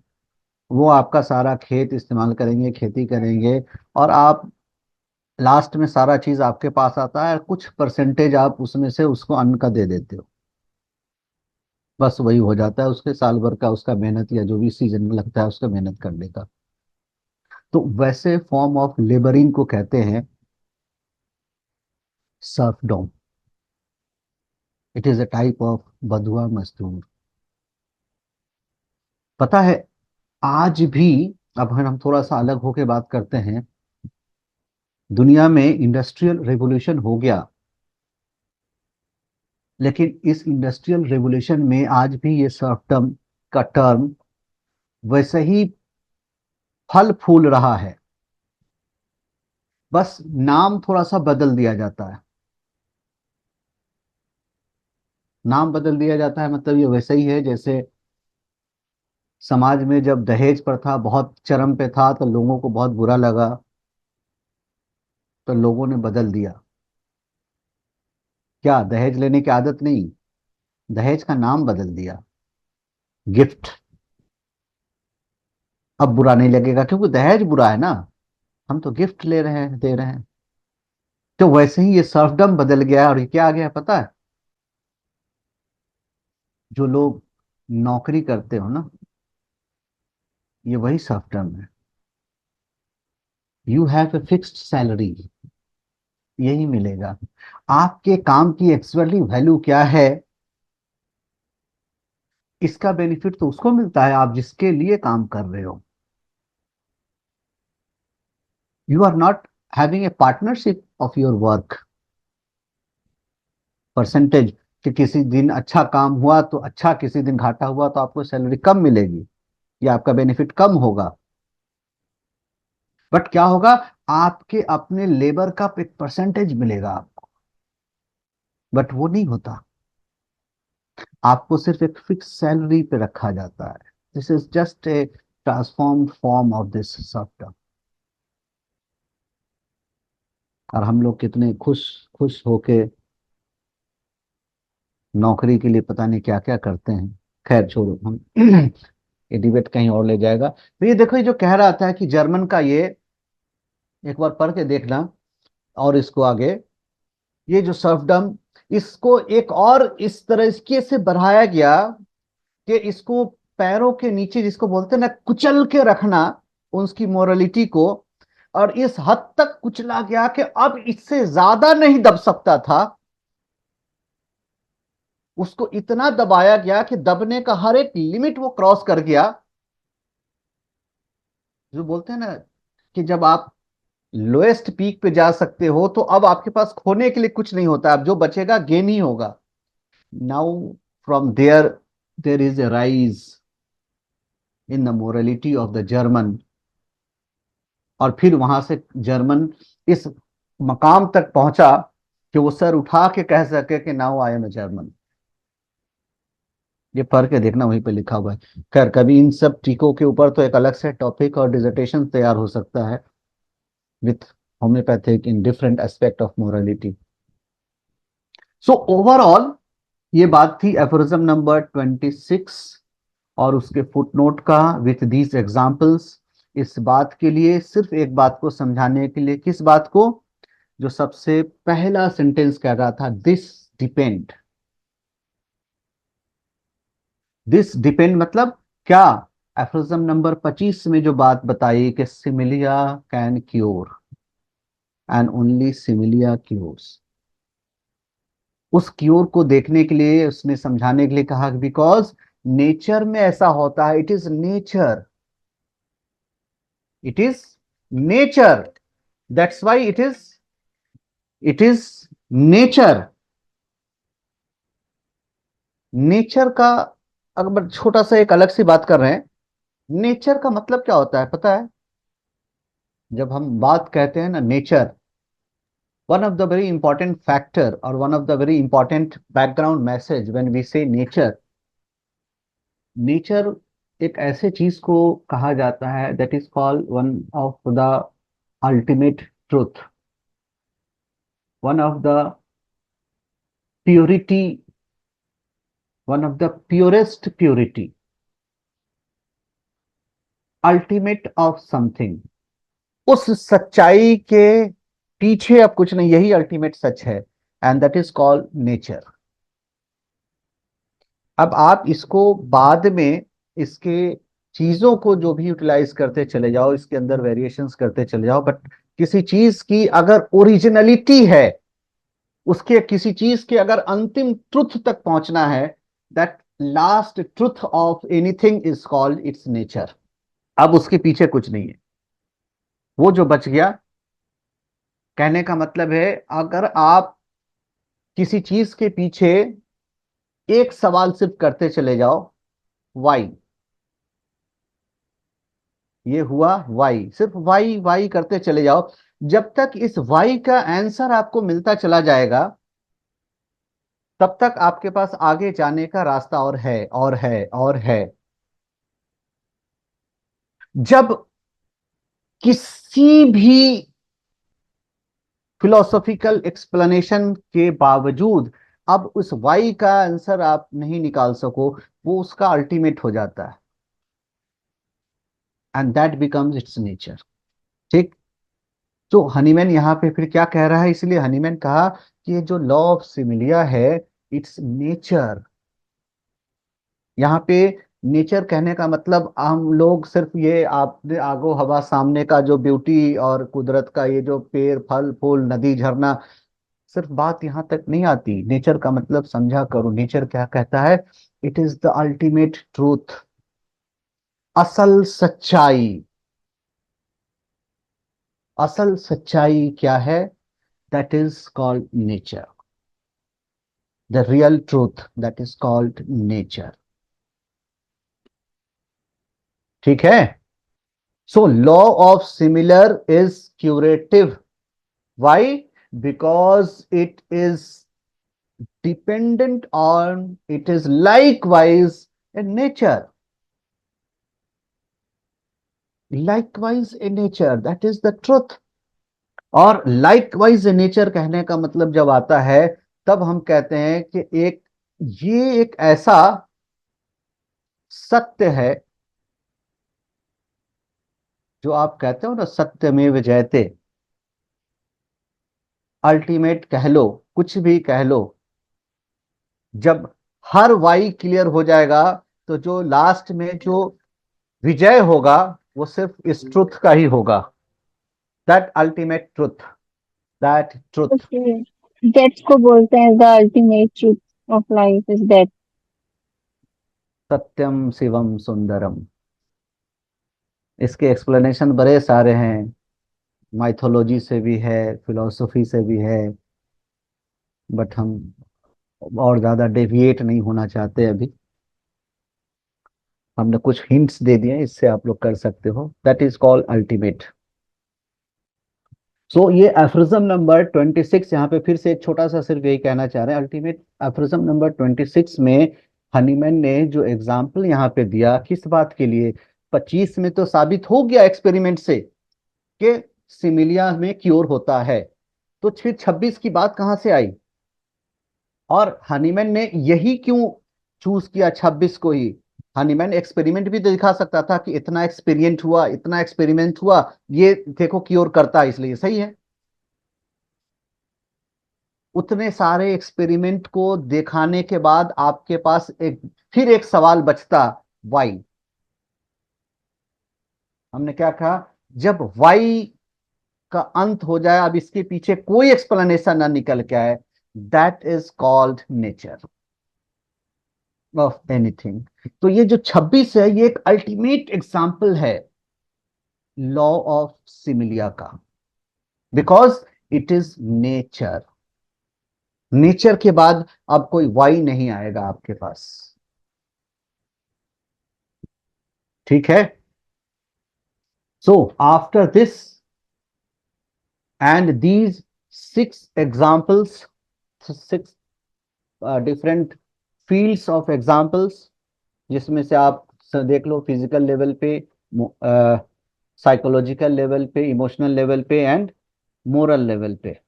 वो आपका सारा खेत इस्तेमाल करेंगे, खेती करेंगे, और आप लास्ट में सारा चीज आपके पास आता है, और कुछ परसेंटेज आप उसमें से उसको अन्न का दे देते हो। बस वही हो जाता है उसके साल भर का उसका मेहनत, या जो भी सीजन में लगता है उसका मेहनत करने का। तो वैसे फॉर्म ऑफ लेबरिंग को कहते हैं serfdom. It is a type of बधुआ मजदूर। पता है, आज भी, अब हम थोड़ा सा अलग होके बात करते हैं, दुनिया में इंडस्ट्रियल रेवोल्यूशन हो गया, लेकिन इस इंडस्ट्रियल रेवोल्यूशन में आज भी ये सर्फडम का टर्म वैसे ही फल फूल रहा है। बस नाम थोड़ा सा बदल दिया जाता है। नाम बदल दिया जाता है मतलब ये वैसे ही है, जैसे समाज में जब दहेज प्रथा बहुत चरम पे था तो लोगों को बहुत बुरा लगा, तो लोगों ने बदल दिया। क्या दहेज लेने की आदत नहीं, दहेज का नाम बदल दिया, गिफ्ट। अब बुरा नहीं लगेगा क्योंकि दहेज बुरा है ना, हम तो गिफ्ट ले रहे हैं, दे रहे हैं। तो वैसे ही ये सर्फडम बदल गया है, और ये क्या आ गया है पता है? जो लोग नौकरी करते हो ना, ये वही सर्फडम है। You have a fixed salary, यही मिलेगा। आपके काम की एक्चुअली वैल्यू क्या है, इसका बेनिफिट तो उसको मिलता है आप जिसके लिए काम कर रहे हो। You are not having a partnership of your work, percentage, कि किसी दिन अच्छा काम हुआ तो अच्छा, किसी दिन घाटा हुआ तो आपको सैलरी कम मिलेगी। या आपका बेनिफिट कम होगा, बट क्या होगा, आपके अपने लेबर का एक परसेंटेज मिलेगा आपको, बट वो नहीं होता। आपको सिर्फ एक फिक्स सैलरी पे रखा जाता है। This is just a transformed form of this software. और हम लोग कितने खुश खुश होके नौकरी के लिए पता नहीं क्या क्या करते हैं। खैर छोड़ो, हम ये डिबेट कहीं और ले जाएगा। तो ये देखो, ये जो कह रहा था कि जर्मन का ये, एक बार पढ़ के देखना, और इसको आगे, ये जो सर्फडम, इसको एक और इस तरह इसके से बढ़ाया गया कि इसको पैरों के नीचे, जिसको बोलते हैं ना, कुचल के रखना उसकी मोरालिटी को, और इस हद तक कुचला गया कि अब इससे ज्यादा नहीं दब सकता था। उसको इतना दबाया गया कि दबने का हर एक लिमिट वो क्रॉस कर गया। जो बोलते हैं ना कि जब आप लोएस्ट पीक पे जा सकते हो तो अब आपके पास खोने के लिए कुछ नहीं होता, अब जो बचेगा गेन ही होगा। Now from there there is a rise in the morality of the German. और फिर वहां से जर्मन इस मकाम तक पहुंचा कि वो सर उठा के कह सके कि now I am a German. ये पढ़ के देखना, वहीं पे लिखा हुआ है। खैर, कभी इन सब टीकों के ऊपर तो एक अलग से टॉपिक और डिसर्टेशन तैयार हो सकता है, with homeopathic in different aspect of morality. So overall ये बात थी एफोरिज्म नंबर 26 और उसके फुटनोट का, विथ दीज एग्जांपल्स। इस बात के लिए, सिर्फ एक बात को समझाने के लिए, किस बात को, जो सबसे पहला सेंटेंस कह रहा था, दिस डिपेंड। दिस डिपेंड मतलब क्या, एफोरिज्म नंबर 25 में जो बात बताई कि similia can cure and only similia cures, उस क्योर को देखने के लिए उसने समझाने के लिए कहा, बिकॉज नेचर में ऐसा होता है, it is nature, it is nature, that's why it is nature. Nature का, अगर छोटा सा एक अलग सी बात कर रहे हैं, नेचर का मतलब क्या होता है पता है? जब हम बात कहते हैं ना nature, one of the very important factor or one of the very important background message when we say nature, nature एक ऐसे चीज को कहा जाता है that is called one of the ultimate truth, one of the purity, one of the purest purity, ultimate of something. उस सच्चाई के पीछे अब कुछ नहीं, यही अल्टीमेट सच है, and that is called nature. अब आप इसको बाद में, इसके चीजों को जो भी यूटिलाइज करते चले जाओ, इसके अंदर वेरिएशंस करते चले जाओ, बट किसी चीज की अगर ओरिजिनलिटी है, उसके किसी चीज के अगर अंतिम ट्रुथ तक पहुंचना है, that last truth of anything is called its nature. अब उसके पीछे कुछ नहीं है, वो जो बच गया। कहने का मतलब है, अगर आप किसी चीज के पीछे एक सवाल सिर्फ करते चले जाओ, वाई, ये हुआ वाई, सिर्फ वाई वाई करते चले जाओ, जब तक इस वाई का आंसर आपको मिलता चला जाएगा, तब तक आपके पास आगे जाने का रास्ता और है और है और है। जब किसी भी फिलोसॉफिकल एक्सप्लेनेशन के बावजूद अब उस वाई का आंसर आप नहीं निकाल सको, वो उसका अल्टीमेट हो जाता है, and that becomes it's nature. ठीक। तो हनीमैन यहाँ पे फिर क्या कह रहा है, इसलिए हनीमैन कहा कि ये जो लॉ ऑफ सिमिलिया है, इट्स नेचर। यहाँ पे नेचर कहने का मतलब, हम लोग सिर्फ ये आपने आगो हवा सामने का जो ब्यूटी और कुदरत का ये जो पेड़ फल फूल नदी झरना, सिर्फ बात यहाँ तक नहीं आती। नेचर का मतलब समझा करो, नेचर क्या कहता है, it is the ultimate truth, असल सच्चाई। असल सच्चाई क्या है? That is called nature, the real truth, that is called nature. ठीक है। So law of similar is curative. Why? Because it is dependent on, it is likewise in nature. Likewise in nature, that is the truth. और likewise in nature कहने का मतलब जब आता है, तब हम कहते हैं कि ये एक ऐसा सत्य है जो आप कहते हो ना, सत्यमेव जयते, अल्टीमेट कह लो, कुछ भी कह लो, जब हर वाई क्लियर हो जाएगा तो जो लास्ट में जो विजय होगा वो सिर्फ इस ट्रुथ का ही होगा. That ultimate truth, that truth. Death को बोलते हैं the ultimate truth of life is death. सत्यम शिवम सुंदरम. इसके एक्सप्लेनेशन बड़े सारे हैं, माइथोलॉजी से भी है, फिलोसफी से भी है, बट हम और ज्यादा डेविएट नहीं होना चाहते अभी. हमने कुछ हिंट्स दे दिए, इससे आप लोग कर सकते हो. That is called ultimate. So ये एफ्रिज्म नंबर 26, यहाँ पे फिर से एक छोटा सा सिर्फ यही कहना चाह रहे हैं. अल्टीमेट एफ्रिज्म नंबर 26 में हनीमैन ने जो एग्जाम्पल यहाँ पे दिया, किस बात के लिए? 25 में तो साबित हो गया एक्सपेरिमेंट से कि सिमिलिया में क्योर होता है, तो फिर 26 की बात कहाँ से आई? और हनीमैन ने यही क्यों चूज किया 26 को ही? हनीमैन एक्सपेरिमेंट भी तो दिखा सकता था कि इतना एक्सपेरिमेंट हुआ, इतना एक्सपेरिमेंट हुआ, ये देखो क्योर करता है, इसलिए सही है. उतने सारे एक्सपेरिमेंट को दिखाने के बाद आपके पास फिर एक सवाल बचता, वाई. हमने क्या कहा? जब वाई का अंत हो जाए, अब इसके पीछे कोई एक्सप्लेनेशन ना निकल के आए, that is called nature of anything. तो ये जो 26 है, ये एक अल्टीमेट एग्जाम्पल है लॉ ऑफ सिमिलिया का, because it is nature. Nature के बाद अब कोई वाई नहीं आएगा आपके पास. ठीक है. So after this and these 6 examples, 6 different fields of examples, जिसमें से आप देख लो फिजिकल लेवल पे, साइकोलॉजिकल लेवल पे, इमोशनल लेवल पे एंड मोरल लेवल पे.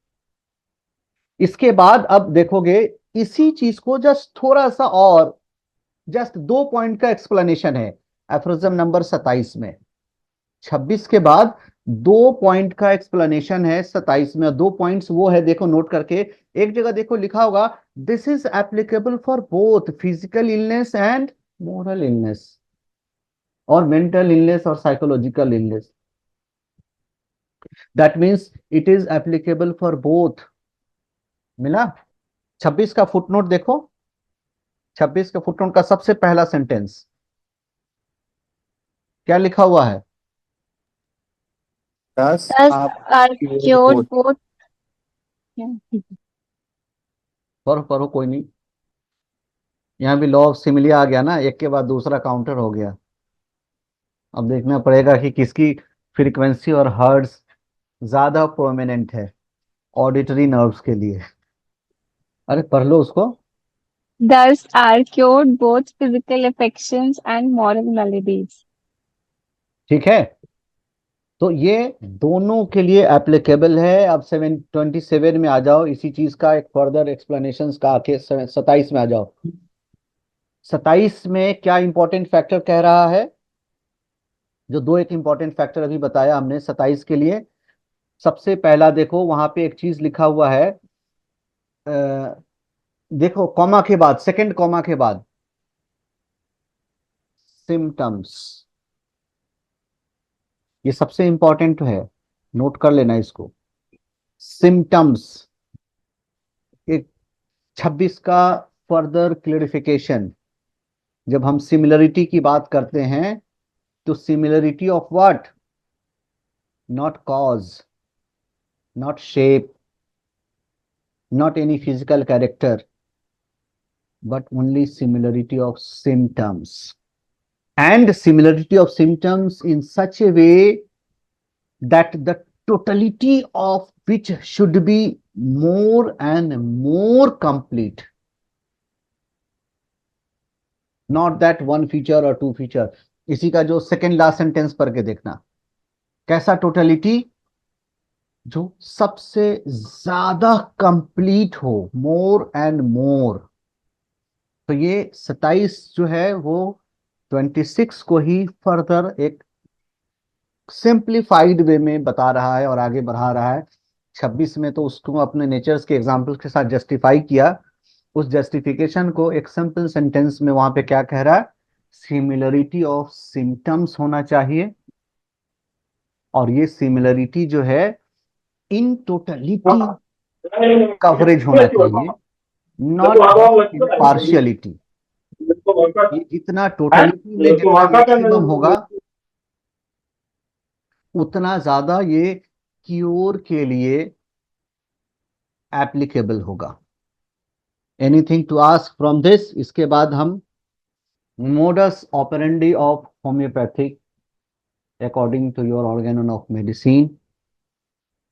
इसके बाद अब देखोगे इसी चीज को जस्ट थोड़ा सा और, जस्ट 2 पॉइंट का एक्सप्लेनेशन है एफ्रोजम नंबर 27 में. 26 के बाद 2 पॉइंट का एक्सप्लेनेशन है 27 में. 2 पॉइंट्स वो है, देखो नोट करके. एक जगह देखो लिखा होगा, this is applicable for both physical illness and moral illness, और मेंटल इलनेस और psychological illness. That means it is applicable for both. मिला? 26 का फुटनोट देखो. 26 का फुटनोट का सबसे पहला सेंटेंस क्या लिखा हुआ है? Thus Thus are are cured cured both. both. Yeah. पढ़ो पढ़ो, कोई नहीं. यहाँ भी लॉ ऑफ सिमिलिया आ गया ना, एक के बाद दूसरा काउंटर हो गया. अब देखना पड़ेगा कि किसकी फ्रीक्वेंसी और हर्ट्ज ज्यादा प्रोमिनेंट है ऑडिटरी नर्व्स के लिए. अरे पढ़ लो उसको. Thus are cured both physical affections and moral maladies. ठीक है. तो ये दोनों के लिए एप्लीकेबल है. अब 27 में आ जाओ, इसी चीज का एक फर्दर एक्सप्लेनेशन का आके 27 में आ जाओ. 27 में क्या इंपॉर्टेंट फैक्टर कह रहा है? जो दो एक इंपॉर्टेंट फैक्टर अभी बताया हमने 27 के लिए. सबसे पहला देखो, वहां पे एक चीज लिखा हुआ है, देखो कॉमा के बाद, सेकंड कॉमा के बाद, सिम्टम्स. ये सबसे इंपॉर्टेंट है, नोट कर लेना इसको. सिम्टम्स. एक 26 का फर्दर क्लेरिफिकेशन. जब हम सिमिलरिटी की बात करते हैं, तो similarity of what? Not cause, not shape, not any physical character, but only similarity of symptoms. and similarity of symptoms in such a way that the totality of which should be more and more complete, not that one feature or two feature. इसी का जो सेकेंड लास्ट सेंटेंस पढ़ के देखना, कैसा टोटलिटी, जो सबसे ज्यादा कंप्लीट हो, मोर एंड मोर। तो ये 27 जो है वो 26 को ही फर्दर एक सिंप्लीफाइड वे में बता रहा है और आगे बढ़ा रहा है। 26 में तो उसको अपने नेचर्स के एग्जाम्पल के साथ जस्टिफाई किया, उस जस्टिफिकेशन को एक सिंपल सेंटेंस में वहां पे क्या कह रहा है, सिमिलरिटी ऑफ सिम्टम्स होना चाहिए, और ये सिमिलरिटी जो है इन टोटलिटी कवरेज होना चाहिए, नॉट इन पार्शियलिटी। जितना टोटलिटी में जितना मैक्सिमम होगा उतना ज्यादा ये क्योर के लिए एप्लीकेबल होगा। Anything to ask from this? इसके बाद हम modus operandi of homeopathic according to your Organon of Medicine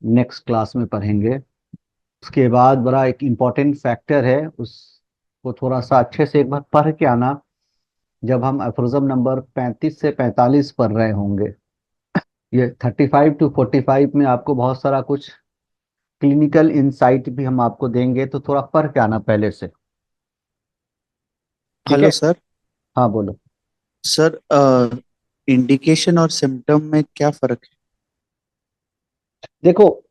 next class में पढ़ेंगे। उसके बाद बड़ा एक इम्पॉर्टेंट फैक्टर है, उसको थोड़ा सा अच्छे से एक बार पढ़ के आना जब हम एफरोजम नंबर 35 से 45 पढ़ रहे होंगे। ये 35 to 45 में आपको बहुत सारा कुछ क्लिनिकल इंसाइट भी हम आपको देंगे, तो थोड़ा पढ़ के आना पहले से, ठीक हेलो है? सर। हाँ बोलो। सर, इंडिकेशन और सिम्टम में क्या फर्क है? देखो,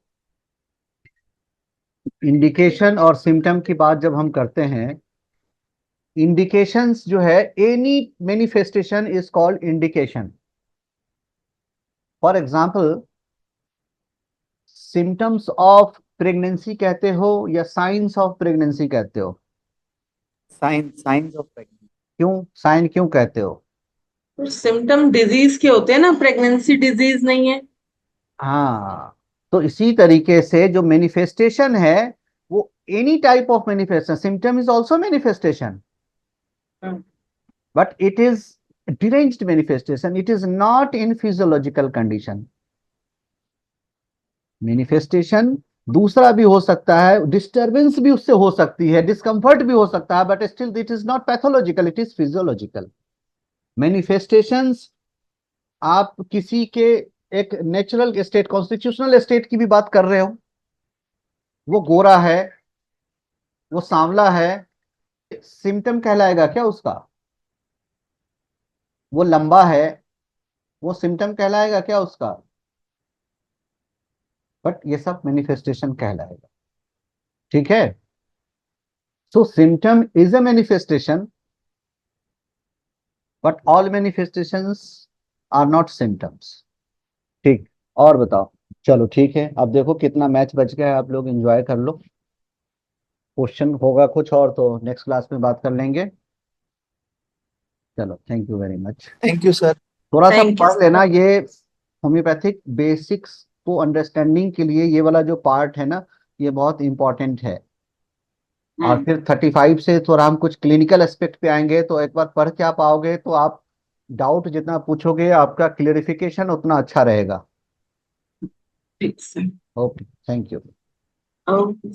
इंडिकेशन और सिम्टम की बात जब हम करते हैं, इंडिकेशंस जो है, any manifestation is called indication. For example, symptoms of pregnancy कहते हो या साइंस ऑफ प्रेगनेंसी कहते हो? Science of pregnancy. क्यों साइन क्यों कहते हो? सिम्टम डिजीज के होते हैं ना, प्रेगनेंसी डिजीज नहीं है। हाँ, तो इसी तरीके से जो मैनिफेस्टेशन है वो any type of manifestation, symptom is also manifestation, but it is deranged manifestation, it is not in physiological condition. Manifestation दूसरा भी हो सकता है, डिस्टर्बेंस भी उससे हो सकती है, डिस्कंफर्ट भी हो सकता है, but still it is not pathological, it is physiological. Manifestations आप किसी के एक नेचुरल स्टेट, कॉन्स्टिट्यूशनल स्टेट की भी बात कर रहे हो, वो गोरा है, वो सांवला है, सिम्टम कहलाएगा क्या उसका? वो लंबा है, वो सिम्टम कहलाएगा क्या उसका? बट ये सब मैनिफेस्टेशन कहलाएगा, ठीक है? So symptom is a manifestation, but all manifestations are not symptoms. ठीक, और बताओ। चलो ठीक है, अब देखो कितना मैच बच गया है, आप लोग एंजॉय कर लो। क्वेश्चन होगा कुछ और तो नेक्स्ट क्लास में बात कर लेंगे। चलो, thank you very much. Thank you sir. थोड़ा सा थैंक यू पढ़ लेना, ये होम्योपैथिक बेसिक्स को अंडरस्टैंडिंग के लिए ये वाला जो पार्ट है ना, ये बहुत इंपॉर्टेंट है। और फिर 35 से थोड़ा हम कुछ क्लिनिकल एस्पेक्ट पे आएंगे, तो एक बार पढ़ के आप आओगे तो आप डाउट जितना पूछोगे आपका क्लियरिफिकेशन उतना अच्छा रहेगा। ठीक sir. Okay, thank you. Okay.